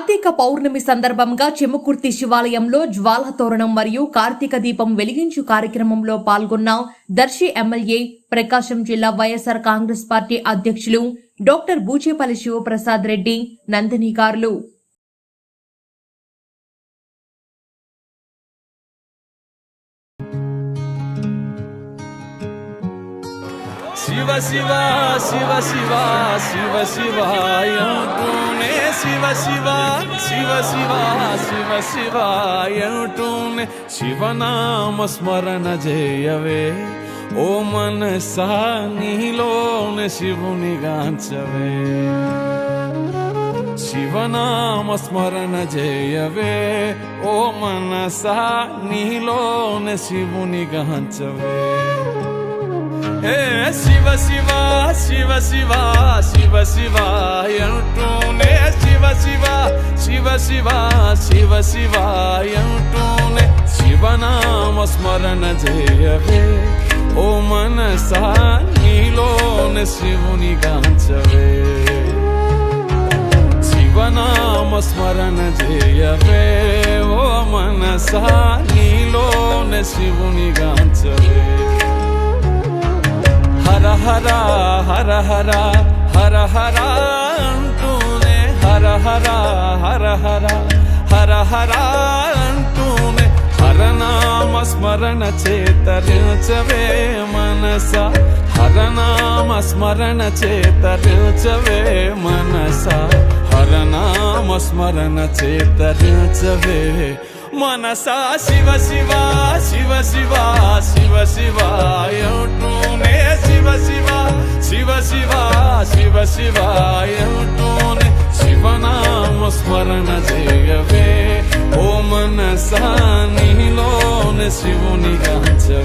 కార్తీక పౌర్ణమి సందర్భంగా చెముకుర్తి శివాలయంలో జ్వాల తోరణం మరియు కార్తీక దీపం వెలిగించు కార్యక్రమంలో పాల్గొన్న దర్శి ఎమ్మెల్యే, ప్రకాశం జిల్లా వైఎస్ఆర్ కాంగ్రెస్ పార్టీ అధ్యక్షులు డాక్టర్ బూచేపల్లి శివప్రసాద్ రెడ్డి, నందిని గారులు. శివ శివ శివ శివ శివ శివాయంటూనే శివ శివ శివ శివ శివ శివాయంటూనే శివనామ స్మరణ చేయవే ఓ మనసా నీలోనే శివుని గాంచవే. శివనామ స్మరణ చేయవే ఓ మనసా నీలోనే శివుని గాంచవే. శివ శివ శివ శివ శివ శివాయంటూనే శివ శివ శివ శివ శివ శివాయంటూనే శివనామ స్మరణ చేయవే ఓ మనసా నీలోనే శివుని గాంచవే. శివనామ స్మరణ చేయవే ఓ మనసా నీలోనే శివుని గాంచవే. హర హర హర హర హర హర అంటూనే హర హర హర హర హర హర అంటూనే హరనామ స్మరణ చేతరించవే మనస. హరనామ స్మరణ చేతరించవే మనస. హరనామ స్మరణ చేతరించవే మనసా. శివ శివ శివ శివ శివ శివాయంటూనే శివ శివ శివ శివ శివ శివాయంటూనే శివనామ స్మరణ చేయవే ఓ మనసా నీలోనే శివుని గాంచవే.